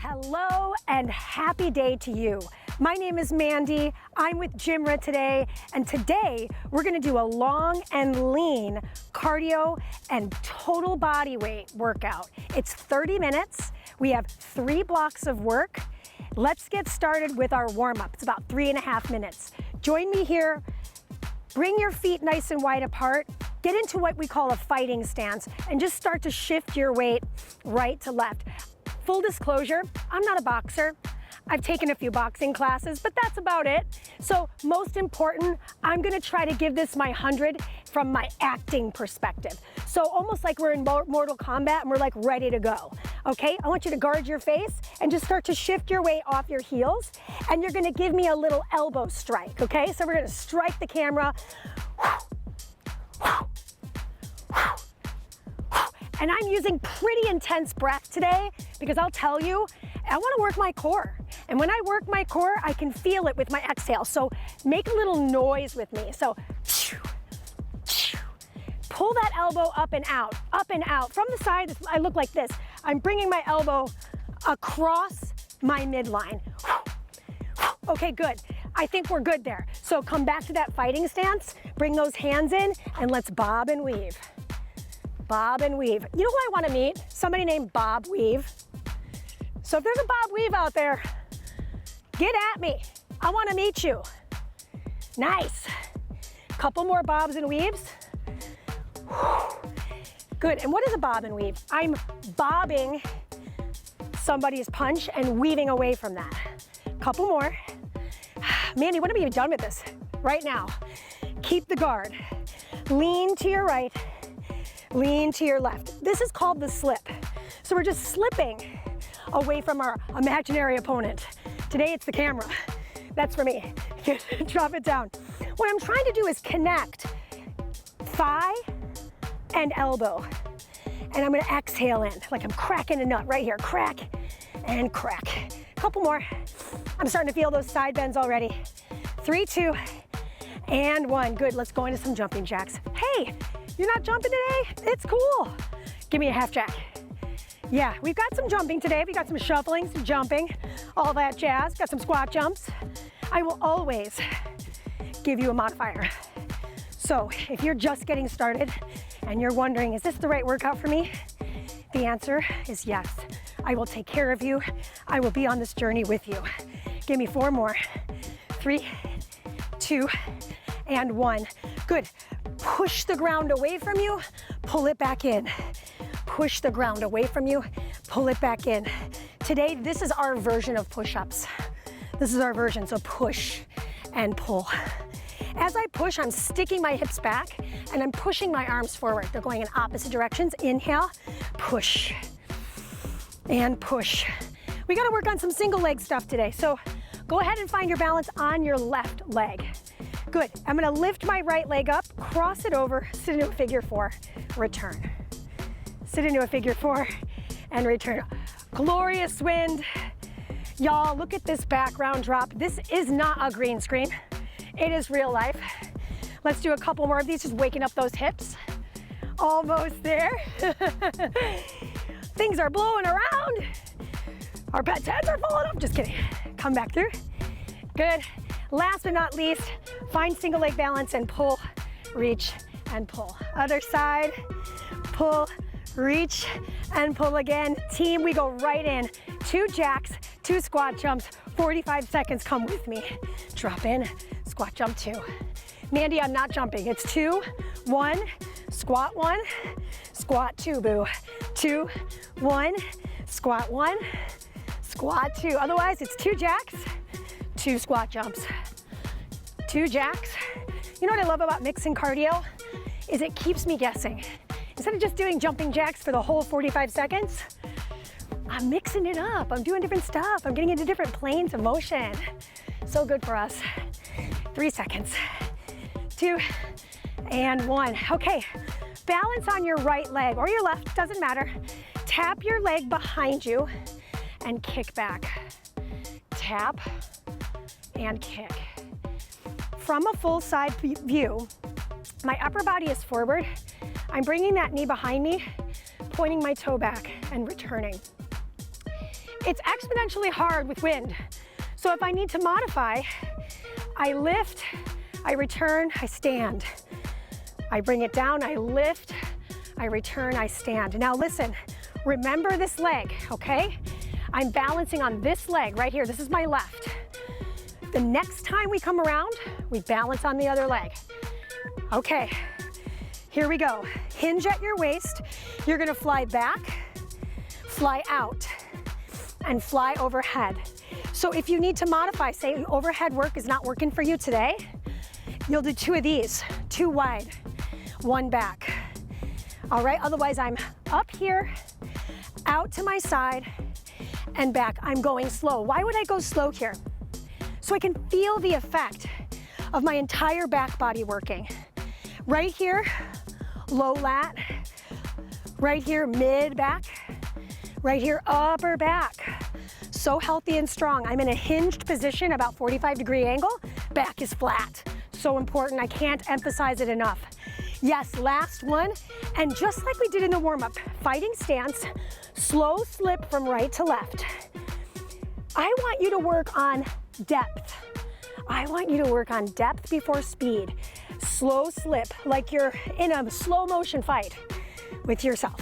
Hello and happy day to you. My name is Mandy. I'm with GymRa today, and today we're gonna do a long and lean cardio and total body weight workout. It's 30 minutes. We have 3 blocks of work. Let's get started with our warm-up. It's about 3.5 minutes. Join me here. Bring your feet nice and wide apart. Get into what we call a fighting stance and just start to shift your weight right to left. Full disclosure, I'm not a boxer. I've taken a few boxing classes, but that's about it. So most important, I'm gonna try to give this my 100 from my acting perspective. So almost like we're in Mortal Kombat and we're like ready to go. Okay, I want you to guard your face and just start to shift your weight off your heels. And you're gonna give me a little elbow strike, okay? So we're gonna strike the camera. And I'm using pretty intense breath today because I'll tell you, I wanna work my core. And when I work my core, I can feel it with my exhale. So make a little noise with me. So pull that elbow up and out, up and out. From the side, I look like this. I'm bringing my elbow across my midline. Okay, good. I think we're good there. So come back to that fighting stance, bring those hands in, and let's bob and weave. Bob and weave. You know who I want to meet? Somebody named Bob Weave. So if there's a Bob Weave out there, get at me. I want to meet you. Nice. Couple more bobs and weaves. Good. And what is a bob and weave? I'm bobbing somebody's punch and weaving away from that. Couple more. Mandy, when are we done with this? Right now. Keep the guard. Lean to your right. Lean to your left. This is called the slip. So we're just slipping away from our imaginary opponent. Today it's the camera. That's for me. Drop it down. What I'm trying to do is connect thigh and elbow. And I'm gonna exhale in, like I'm cracking a nut right here. Crack and crack. Couple more. I'm starting to feel those side bends already. 3, 2, and 1. Good, let's go into some jumping jacks. Hey, you're not jumping today? It's cool. Give me a half jack. Yeah, we've got some jumping today. We got some shuffling, some jumping, all that jazz. Got some squat jumps. I will always give you a modifier. So if you're just getting started and you're wondering, is this the right workout for me? The answer is yes. I will take care of you. I will be on this journey with you. Give me 4 more. 3, 2, and 1. Good. Push the ground away from you, pull it back in. Push the ground away from you, pull it back in. Today, this is our version of push-ups. This is our version, so push and pull. As I push, I'm sticking my hips back and I'm pushing my arms forward. They're going in opposite directions. Inhale, push, and push. We gotta work on some single leg stuff today, so go ahead and find your balance on your left leg. Good, I'm gonna lift my right leg up, cross it over, sit into a figure 4, return. Sit into a figure 4 and return. Glorious wind. Y'all, look at this background drop. This is not a green screen. It is real life. Let's do a couple more of these, just waking up those hips. Almost there. Things are blowing around. Our pets' heads are falling off. Just kidding. Come back through. Good. Last but not least, find single leg balance and pull, reach, and pull. Other side, pull, reach, and pull again. Team, we go right in. 2 jacks, 2 squat jumps, 45 seconds, come with me. Drop in, squat jump 2. Mandy, I'm not jumping. It's 2, 1, squat 1, squat 2, boo. 2, 1, squat 1, squat 2. Otherwise, it's 2 jacks, 2 squat jumps, 2 jacks. You know what I love about mixing cardio? Is it keeps me guessing. Instead of just doing jumping jacks for the whole 45 seconds, I'm mixing it up. I'm doing different stuff. I'm getting into different planes of motion. So good for us. 3 seconds. 2 and 1. Okay, balance on your right leg or your left, doesn't matter. Tap your leg behind you and kick back. Tap and kick. From a full side view, my upper body is forward. I'm bringing that knee behind me, pointing my toe back and returning. it's exponentially hard with wind. So if I need to modify, I lift, I return, I stand. I bring it down, I lift, I return, I stand. Now listen, remember this leg, okay? I'm balancing on this leg right here. This is my left. The next time we come around, we balance on the other leg. Okay, here we go. Hinge at your waist. You're gonna fly back, fly out, and fly overhead. So if you need to modify, say overhead work is not working for you today, you'll do 2 of these, 2 wide, 1 back. All right, otherwise I'm up here, out to my side, and back. I'm going slow. Why would I go slow here? So I can feel the effect of my entire back body working. Right here, low lat. Right here, mid back. Right here, upper back. So healthy and strong. I'm in a hinged position, about 45-degree angle. Back is flat. So important, I can't emphasize it enough. Yes, last one. And just like we did in the warm-up, fighting stance, slow slip from right to left. I want you to work on depth. I want you to work on depth before speed. Slow slip, like you're in a slow motion fight with yourself.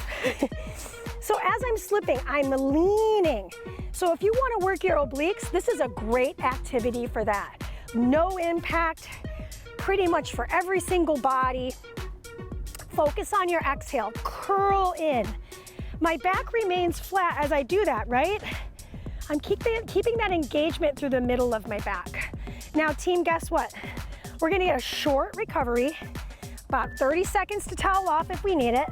So as I'm slipping, I'm leaning. So if you want to work your obliques, this is a great activity for that. No impact, pretty much for every single body. Focus on your exhale, curl in. My back remains flat as I do that, right? I'm keeping that engagement through the middle of my back. Now team, guess what? We're gonna get a short recovery, about 30 seconds to towel off if we need it.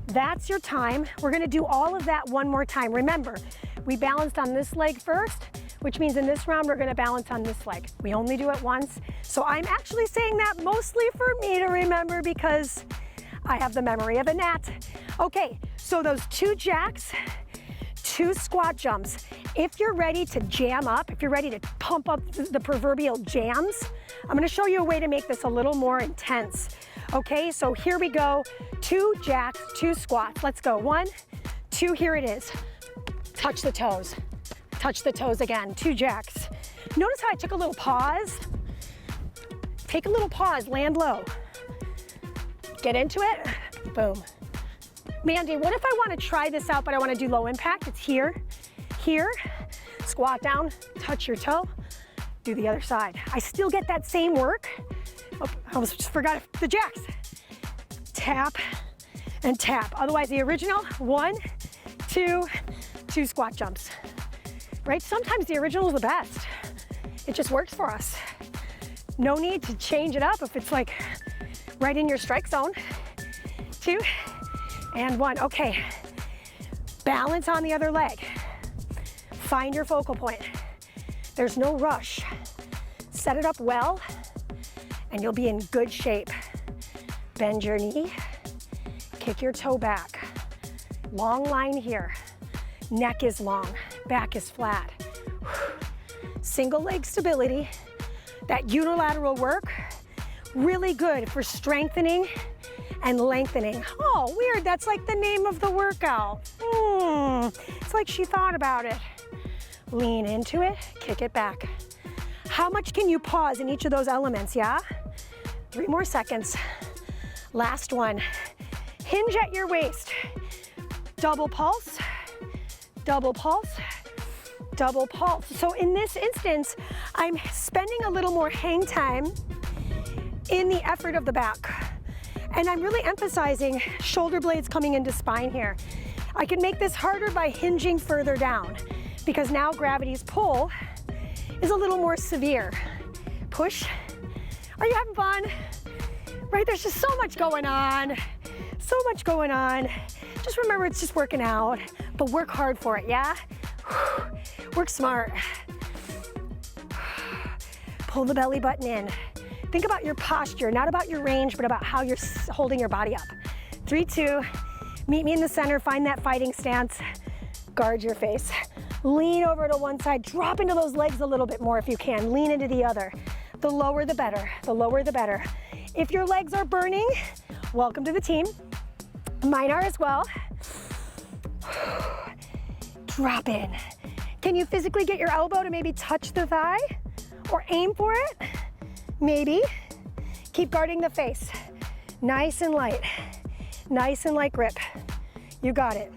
That's your time. We're gonna do all of that one more time. Remember, we balanced on this leg first, which means in this round, we're gonna balance on this leg. We only do it once. So I'm actually saying that mostly for me to remember because I have the memory of a gnat. Okay, so those 2 jacks, 2 squat jumps. If you're ready to jam up, if you're ready to pump up the proverbial jams, I'm gonna show you a way to make this a little more intense. Okay, so here we go. 2 jacks, 2 squats. Let's go. 1, 2, here it is. Touch the toes. Touch the toes again. 2 jacks. Notice how I took a little pause? Take a little pause, land low. Get into it, boom. Mandy, what if I wanna try this out, but I wanna do low impact? It's here, here, squat down, touch your toe, do the other side. I still get that same work. Oh, I almost just forgot the jacks. Tap and tap. Otherwise, the original, 1, 2, 2 squat jumps. Right? Sometimes the original is the best. It just works for us. No need to change it up if it's like right in your strike zone. 2 and 1. Okay. Balance on the other leg. Find your focal point. There's no rush. Set it up well, and you'll be in good shape. Bend your knee, kick your toe back. Long line here. Neck is long, back is flat. Single leg stability. That unilateral work, really good for strengthening and lengthening. Oh, weird, that's like the name of the workout. It's like she thought about it. Lean into it, kick it back. How much can you pause in each of those elements, yeah? 3 more seconds. Last one. Hinge at your waist. Double pulse, double pulse, double pulse. So in this instance, I'm spending a little more hang time in the effort of the back. And I'm really emphasizing shoulder blades coming into spine here. I can make this harder by hinging further down because now gravity's pull is a little more severe. Push. Are you having fun? Right, there's just so much going on. So much going on. Just remember it's just working out, but work hard for it, yeah? Work smart. Pull the belly button in. Think about your posture, not about your range, but about how you're holding your body up. 3, 2, meet me in the center, find that fighting stance. Guard your face. Lean over to one side, drop into those legs a little bit more if you can. Lean into the other. The lower the better, the lower the better. If your legs are burning, welcome to the team. Mine are as well. Drop in, Can you physically get your elbow to maybe touch the thigh or aim for it? Maybe. Keep guarding the face. Nice and light grip. You got it.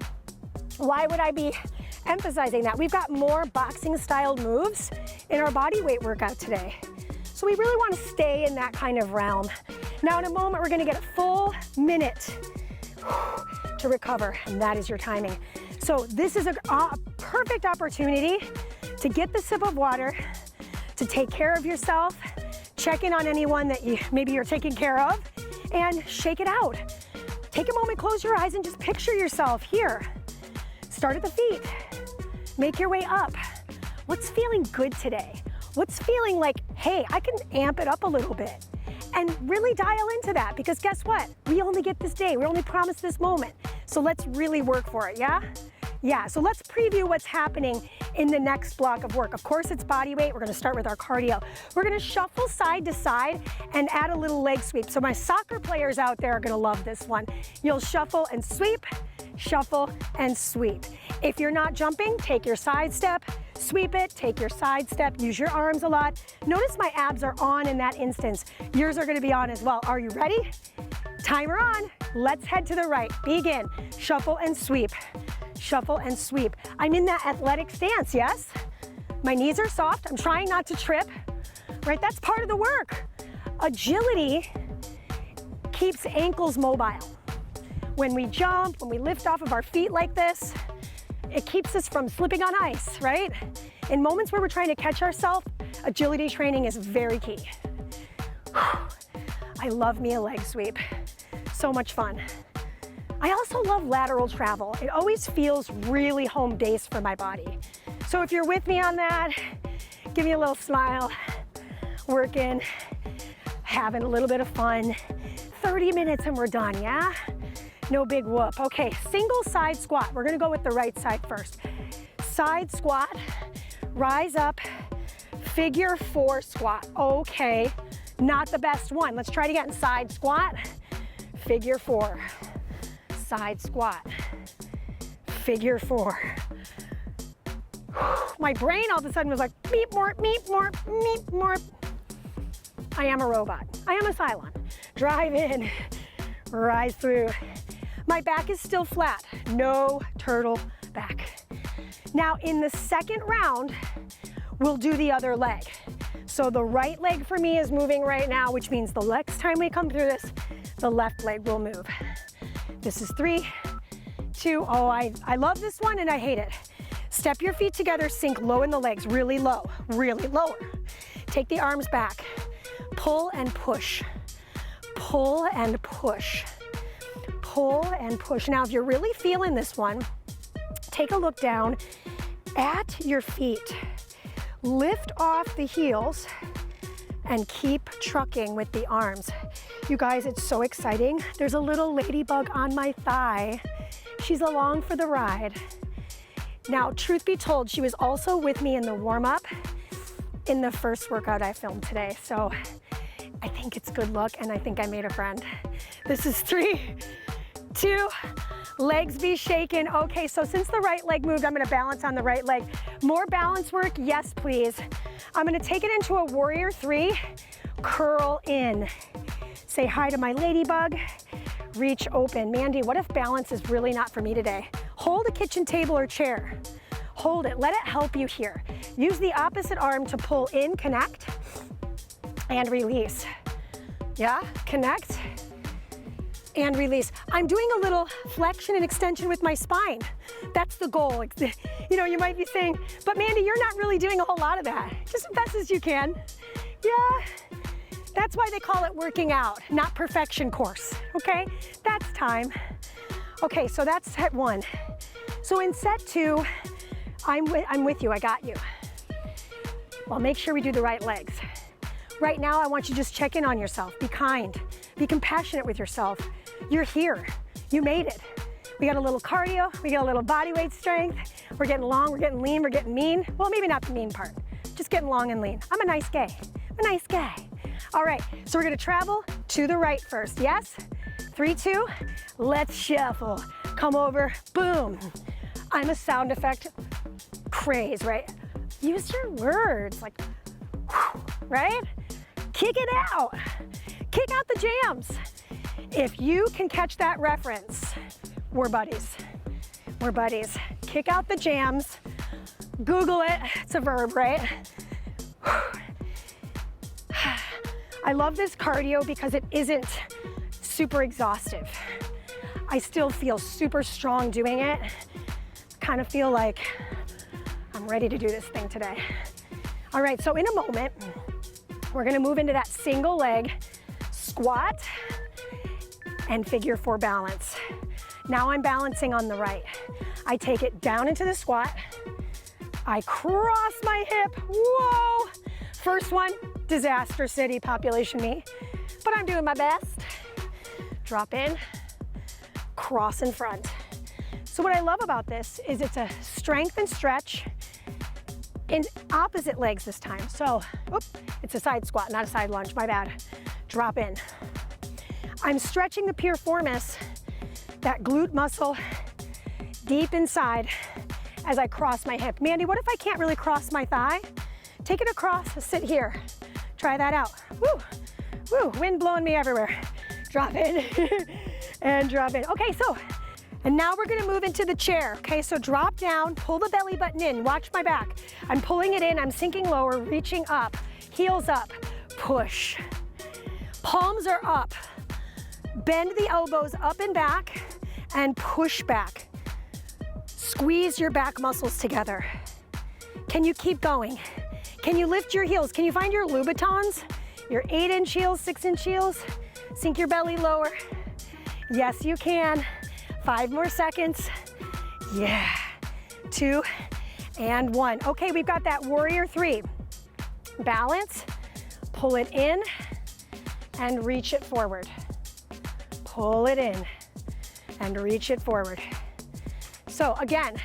Why would I be emphasizing that? We've got more boxing style moves in our body weight workout today. So we really want to stay in that kind of realm. Now in a moment, we're gonna get a full minute to recover, and that is your timing. So this is a perfect opportunity to get the sip of water, to take care of yourself, check in on anyone that maybe you're taking care of, and shake it out. Take a moment, close your eyes, and just picture yourself here. Start at the feet, make your way up. What's feeling good today? What's feeling like, hey, I can amp it up a little bit? And really dial into that, because guess what? We only get this day, we're only promised this moment. So let's really work for it, yeah? Yeah, so let's preview what's happening in the next block of work. Of course, it's body weight. We're gonna start with our cardio. We're gonna shuffle side to side and add a little leg sweep. So my soccer players out there are gonna love this one. You'll shuffle and sweep, shuffle and sweep. If you're not jumping, take your side step, sweep it, take your side step, use your arms a lot. Notice my abs are on in that instance. Yours are gonna be on as well. Are you ready? Timer on. Let's head to the right. Begin. Shuffle and sweep. Shuffle and sweep. I'm in that athletic stance, yes? My knees are soft. I'm trying not to trip, right? That's part of the work. Agility keeps ankles mobile. When we jump, when we lift off of our feet like this, it keeps us from slipping on ice, right? In moments where we're trying to catch ourselves, agility training is very key. I love me a leg sweep. So much fun. I also love lateral travel. It always feels really home base for my body. So if you're with me on that, give me a little smile, working, having a little bit of fun. 30 minutes and we're done, yeah? No big whoop. Okay, single side squat. We're gonna go with the right side first. Side squat, rise up, figure 4 squat. Okay, not the best one. Let's try it again. Side squat, figure 4. Side squat, figure 4. My brain all of a sudden was like, meep more, meep more, meep more. I am a robot. I am a Cylon. Drive in, rise through. My back is still flat, no turtle back. Now in the second round, we'll do the other leg. So the right leg for me is moving right now, which means the next time we come through this, the left leg will move. This is 3, 2, oh, I love this one and I hate it. Step your feet together, sink low in the legs, really low, really lower. Take the arms back, pull and push, pull and push, pull and push. Now, if you're really feeling this one, take a look down at your feet. Lift off the heels and keep trucking with the arms. You guys, it's so exciting. There's a little ladybug on my thigh. She's along for the ride. Now, truth be told, she was also with me in the warm-up in the first workout I filmed today. So I think it's good luck and I think I made a friend. This is 3, 2, legs be shaken. Okay, so since the right leg moved, I'm gonna balance on the right leg. More balance work, yes please. I'm gonna take it into a warrior 3, curl in. Say hi to my ladybug, reach open. Mandy, what if balance is really not for me today? Hold a kitchen table or chair. Hold it, let it help you here. Use the opposite arm to pull in, connect, and release. Yeah, connect and release. I'm doing a little flexion and extension with my spine. That's the goal. You know, you might be saying, but Mandy, you're not really doing a whole lot of that. Just as best as you can. Yeah. That's why they call it working out, not perfection course, okay? That's time. Okay, so that's set 1. So in set 2, I'm with you, I got you. Well, make sure we do the right legs. Right now, I want you to just check in on yourself. Be kind, be compassionate with yourself. You're here, you made it. We got a little cardio, we got a little body weight strength. We're getting long, we're getting lean, we're getting mean. Well, maybe not the mean part, just getting long and lean. I'm a nice guy, I'm a nice guy. All right, so we're gonna travel to the right first, yes? 3, 2, let's shuffle. Come over, boom. I'm a sound effect craze, right? Use your words, like, right? Kick it out. Kick out the jams. If you can catch that reference, we're buddies. We're buddies. Kick out the jams. Google it. It's a verb, right? I love this cardio because it isn't super exhaustive. I still feel super strong doing it. Kind of feel like I'm ready to do this thing today. All right, so in a moment, we're gonna move into that single leg squat and figure 4 balance. Now I'm balancing on the right. I take it down into the squat. I cross my hip, whoa. First one, disaster city, population me, but I'm doing my best. Drop in, cross in front. So what I love about this is it's a strength and stretch in opposite legs this time. So, it's a side squat, not a side lunge, my bad. Drop in. I'm stretching the piriformis, that glute muscle, deep inside as I cross my hip. Mandy, what if I can't really cross my thigh? Take it across, sit here. Try that out. Woo, woo, wind blowing me everywhere. Drop in and drop in. Okay, so, and now we're gonna move into the chair. Okay, so drop down, pull the belly button in, watch my back. I'm pulling it in, I'm sinking lower, reaching up, heels up, push. Palms are up. Bend the elbows up and back and push back. Squeeze your back muscles together. Can you keep going? Can you lift your heels? Can you find your Louboutins? Your 8-inch heels, 6-inch heels? Sink your belly lower. Yes, you can. 5 more seconds. Yeah. 2 and 1. Okay, we've got that warrior 3. Balance, pull it in and reach it forward. Pull it in and reach it forward. So again,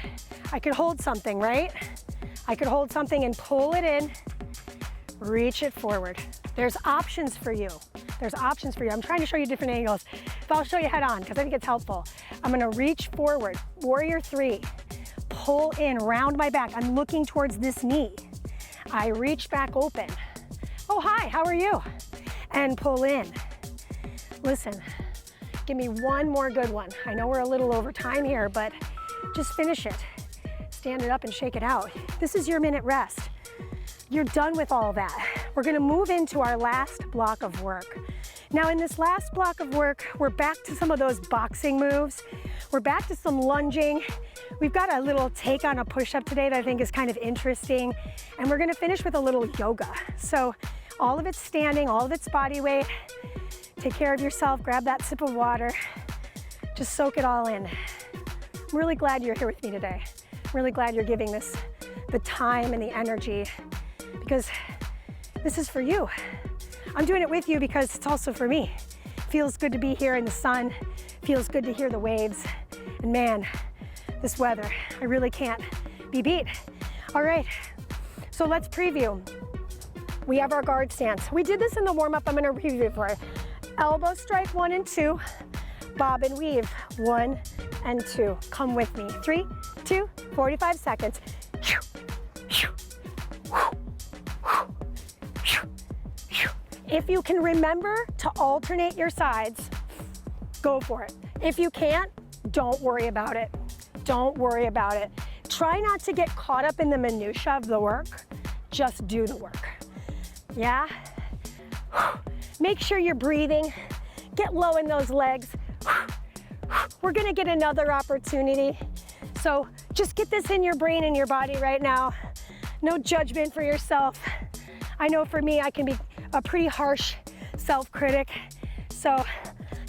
I could hold something, right? I could hold something and pull it in, reach it forward. There's options for you. There's options for you. I'm trying to show you different angles, but I'll show you head on because I think it's helpful. I'm gonna reach forward, warrior 3, pull in, round my back. I'm looking towards this knee. I reach back open. Oh, hi, how are you? And pull in. Listen, give me one more good one. I know we're a little over time here, but just finish it. Stand it up and shake it out. This is your minute rest. You're done with all that. We're gonna move into our last block of work. Now in this last block of work, we're back to some of those boxing moves. We're back to some lunging. We've got a little take on a push-up today that I think is kind of interesting. And we're gonna finish with a little yoga. So all of it's standing, all of it's body weight. Take care of yourself, grab that sip of water. Just soak it all in. I'm really glad you're here with me today. I'm really glad you're giving this the time and the energy because this is for you. I'm doing it with you because it's also for me. Feels good to be here in the sun. Feels good to hear the waves. And man, this weather, I really can't be beat. All right, so let's preview. We have our guard stance. We did this in the warm-up. I'm gonna review it for you. Elbow strike 1 and 2. Bob and weave 1 and 2. Come with me. 3, 2, 45 seconds. If you can remember to alternate your sides, go for it. If you can't, don't worry about it. Don't worry about it. Try not to get caught up in the minutia of the work. Just do the work. Yeah? Make sure you're breathing. Get low in those legs. We're gonna get another opportunity. So just get this in your brain and your body right now. No judgment for yourself. I know for me, I can be a pretty harsh self-critic. So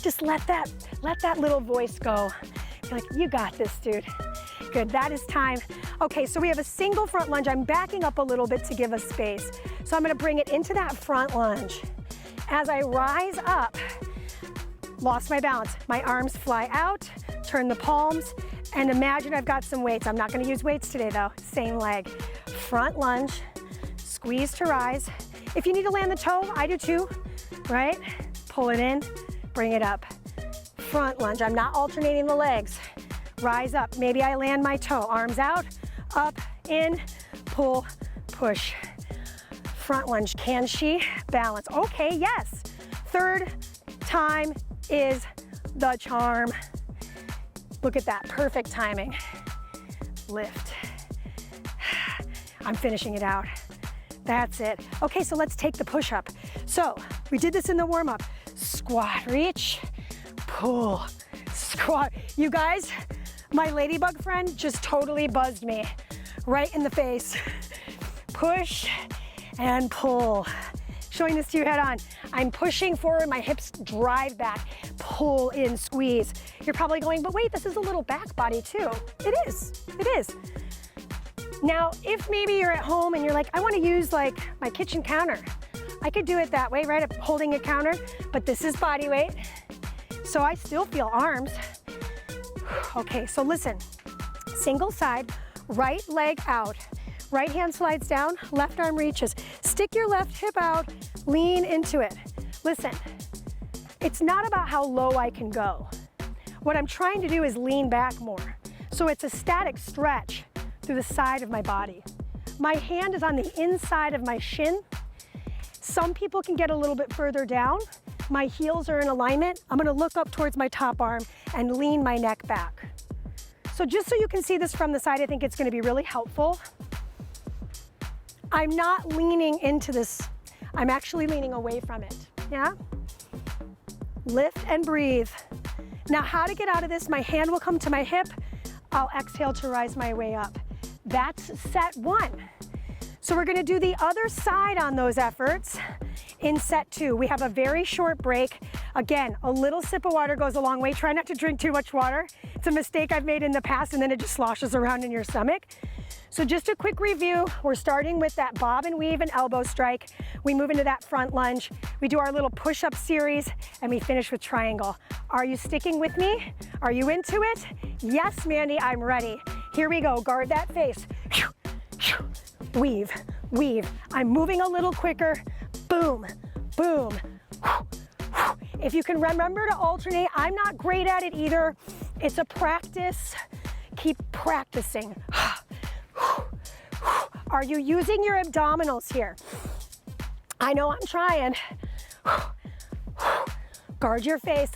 just let that little voice go. You're like, you got this, dude. Good, that is time. Okay, so we have a single front lunge. I'm backing up a little bit to give us space. So I'm gonna bring it into that front lunge. As I rise up, lost my balance. My arms fly out, turn the palms, and imagine I've got some weights. I'm not gonna use weights today though, same leg. Front lunge, squeeze to rise. If you need to land the toe, I do too, right? Pull it in, bring it up. Front lunge, I'm not alternating the legs. Rise up, maybe I land my toe, arms out, up, in, pull, push. Front lunge, can she balance? Okay, yes. Third time is the charm. Look at that, perfect timing. Lift. I'm finishing it out. That's it. Okay, so let's take the push-up. So we did this in the warm-up. Squat, reach, pull, squat. You guys, my ladybug friend just totally buzzed me right in the face. Push and pull. Showing this to you head on. I'm pushing forward, my hips drive back, pull in, squeeze. You're probably going, but wait, this is a little back body too. It is, it is. Now, if maybe you're at home and you're like, I want to use like my kitchen counter, I could do it that way, right? I'm holding a counter, but this is body weight. So I still feel arms. Okay, so listen, single side, right leg out. Right hand slides down, left arm reaches. Stick your left hip out, lean into it. Listen, it's not about how low I can go. What I'm trying to do is lean back more. So it's a static stretch through the side of my body. My hand is on the inside of my shin. Some people can get a little bit further down. My heels are in alignment. I'm gonna look up towards my top arm and lean my neck back. So just so you can see this from the side, I think it's gonna be really helpful. I'm not leaning into this. I'm actually leaning away from it, yeah? Lift and breathe. Now how to get out of this, my hand will come to my hip. I'll exhale to rise my way up. That's set one. So we're gonna do the other side on those efforts in set two. We have a very short break. Again, a little sip of water goes a long way. Try not to drink too much water. It's a mistake I've made in the past and then it just sloshes around in your stomach. So just a quick review, we're starting with that bob and weave and elbow strike. We move into that front lunge. We do our little push-up series and we finish with triangle. Are you sticking with me? Are you into it? Yes, Mandy, I'm ready. Here we go, guard that face. Weave, weave. I'm moving a little quicker. Boom, boom. If you can remember to alternate, I'm not great at it either. It's a practice. Keep practicing. Are you using your abdominals here? I know I'm trying. Guard your face.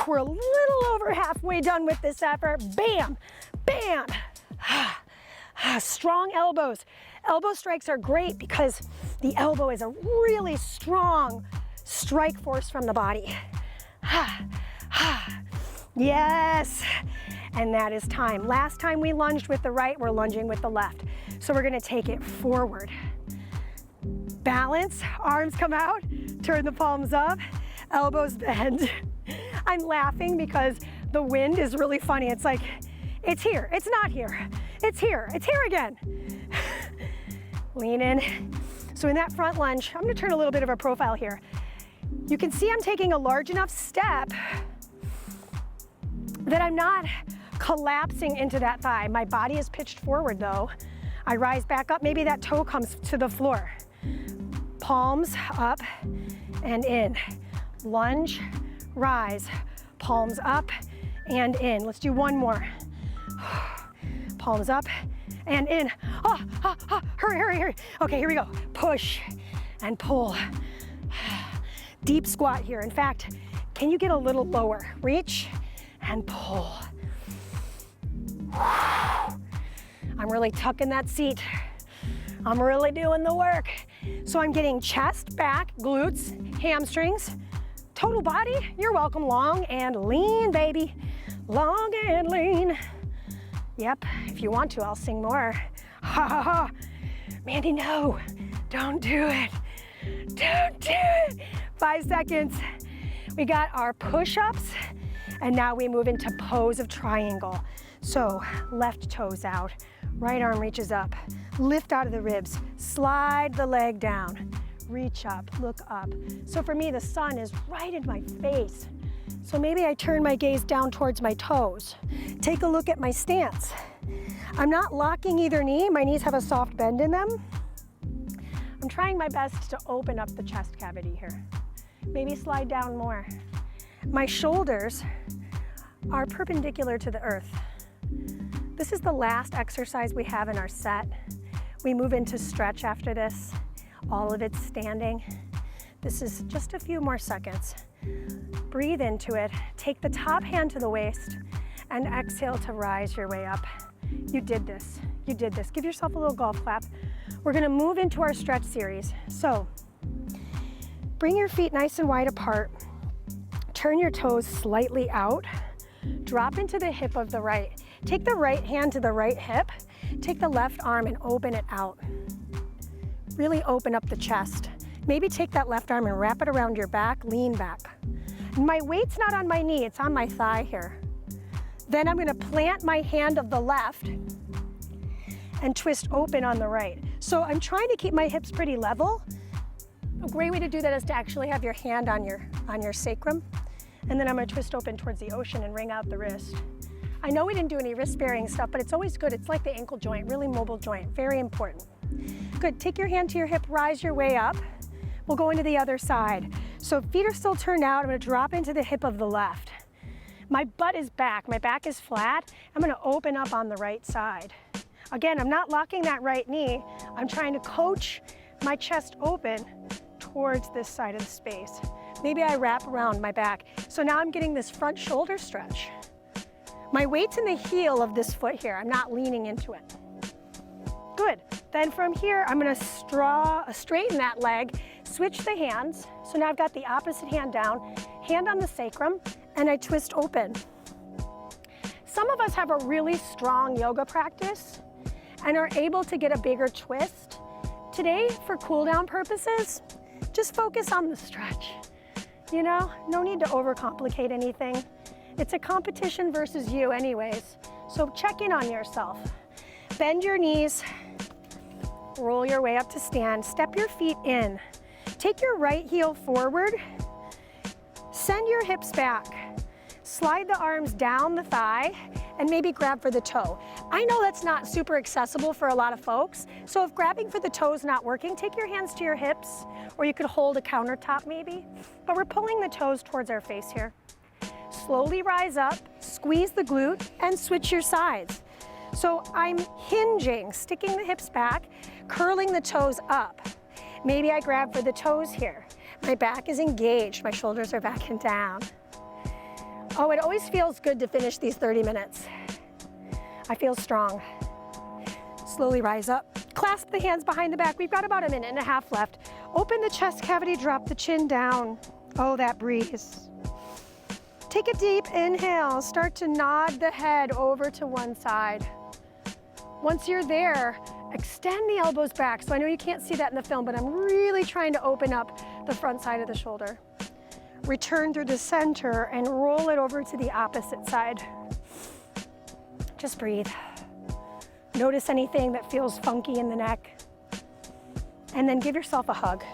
We're a little over halfway done with this effort. Bam, bam. Strong elbows. Elbow strikes are great because the elbow is a really strong strike force from the body. Yes. And that is time. Last time we lunged with the right, we're lunging with the left. So we're gonna take it forward. Balance, arms come out, turn the palms up, elbows bend. I'm laughing because the wind is really funny. It's like, it's here, it's not here. It's here again. Lean in. So in that front lunge, I'm gonna turn a little bit of a profile here. You can see I'm taking a large enough step that I'm not collapsing into that thigh. My body is pitched forward though. I rise back up, maybe that toe comes to the floor. Palms up and in. Lunge, rise. Palms up and in. Let's do one more. Palms up and in. Hurry. Okay, here we go. Push and pull. Deep squat here. In fact, can you get a little lower? Reach and pull. I'm really tucking that seat. I'm really doing the work. So I'm getting chest, back, glutes, hamstrings, total body. You're welcome. Long and lean, baby. Long and lean. Yep, if you want to, I'll sing more. Ha ha ha. Mandy, no, don't do it. Don't do it. 5 seconds. We got our push-ups, and now we move into pose of triangle. So left toes out, right arm reaches up, lift out of the ribs, slide the leg down, reach up, look up. So for me, the sun is right in my face. So maybe I turn my gaze down towards my toes. Take a look at my stance. I'm not locking either knee. My knees have a soft bend in them. I'm trying my best to open up the chest cavity here. Maybe slide down more. My shoulders are perpendicular to the earth. this is the last exercise we have in our set. We move into stretch after this. All of it's standing. This is just a few more seconds. Breathe into it. Take the top hand to the waist and exhale to rise your way up. You did this. You did this. Give yourself a little golf clap. We're gonna move into our stretch series. So bring your feet nice and wide apart. Turn your toes slightly out. Drop into the hip of the right. Take the right hand to the right hip. Take the left arm and open it out. Really open up the chest. Maybe take that left arm and wrap it around your back, lean back. My weight's not on my knee, it's on my thigh here. Then I'm gonna plant my hand of the left and twist open on the right. So I'm trying to keep my hips pretty level. A great way to do that is to actually have your hand on your sacrum. And then I'm gonna twist open towards the ocean and wring out the wrist. I know we didn't do any wrist bearing stuff, but it's always good. It's like the ankle joint, really mobile joint, very important. Good, take your hand to your hip, rise your way up. We'll go into the other side. So feet are still turned out. I'm gonna drop into the hip of the left. My butt is back, my back is flat. I'm gonna open up on the right side. Again, I'm not locking that right knee. I'm trying to coach my chest open towards this side of the space. Maybe I wrap around my back. So now I'm getting this front shoulder stretch. My weight's in the heel of this foot here. I'm not leaning into it. Good. Then from here, I'm gonna straighten that leg, switch the hands. So now I've got the opposite hand down, hand on the sacrum, and I twist open. Some of us have a really strong yoga practice and are able to get a bigger twist. Today, for cool down purposes, just focus on the stretch. You know, no need to overcomplicate anything. It's a competition versus you anyways, so check in on yourself. Bend your knees, roll your way up to stand, step your feet in. Take your right heel forward, send your hips back, slide the arms down the thigh, and maybe grab for the toe. I know that's not super accessible for a lot of folks, so if grabbing for the toe is not working, take your hands to your hips, or you could hold a countertop maybe, but we're pulling the toes towards our face here. Slowly rise up, squeeze the glute, and switch your sides. So I'm hinging, sticking the hips back, curling the toes up. Maybe I grab for the toes here. My back is engaged, my shoulders are back and down. Oh, it always feels good to finish these 30 minutes. I feel strong. Slowly rise up. Clasp the hands behind the back. We've got about a minute and a half left. Open the chest cavity, drop the chin down. Oh, that breeze. Take a deep inhale. Start to nod the head over to one side. Once you're there, extend the elbows back. So I know you can't see that in the film, but I'm really trying to open up the front side of the shoulder. Return through the center and roll it over to the opposite side. Just breathe. Notice anything that feels funky in the neck. And then give yourself a hug.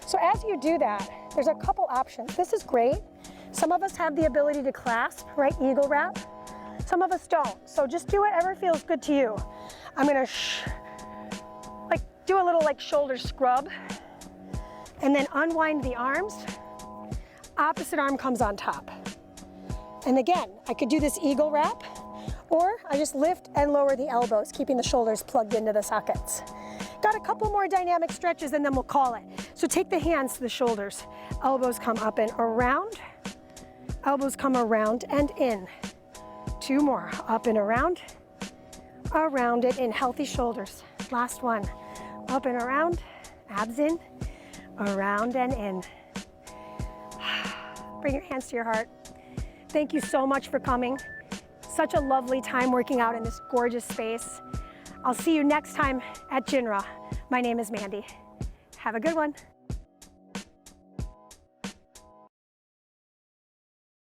So as you do that, there's a couple options. This is great. Some of us have the ability to clasp, right? Eagle wrap. Some of us don't. So just do whatever feels good to you. I'm gonna do a little shoulder scrub and then unwind the arms. Opposite arm comes on top. And again, I could do this eagle wrap, or I just lift and lower the elbows, keeping the shoulders plugged into the sockets. Got a couple more dynamic stretches and then we'll call it. So take the hands to the shoulders. Elbows come up and around. Elbows come around and in. Two more, up and around and in. Healthy shoulders. Last one, up and around, abs in, around and in. Bring your hands to your heart. Thank you so much for coming. Such a lovely time working out in this gorgeous space. I'll see you next time at GymRa. My name is Mandy. Have a good one.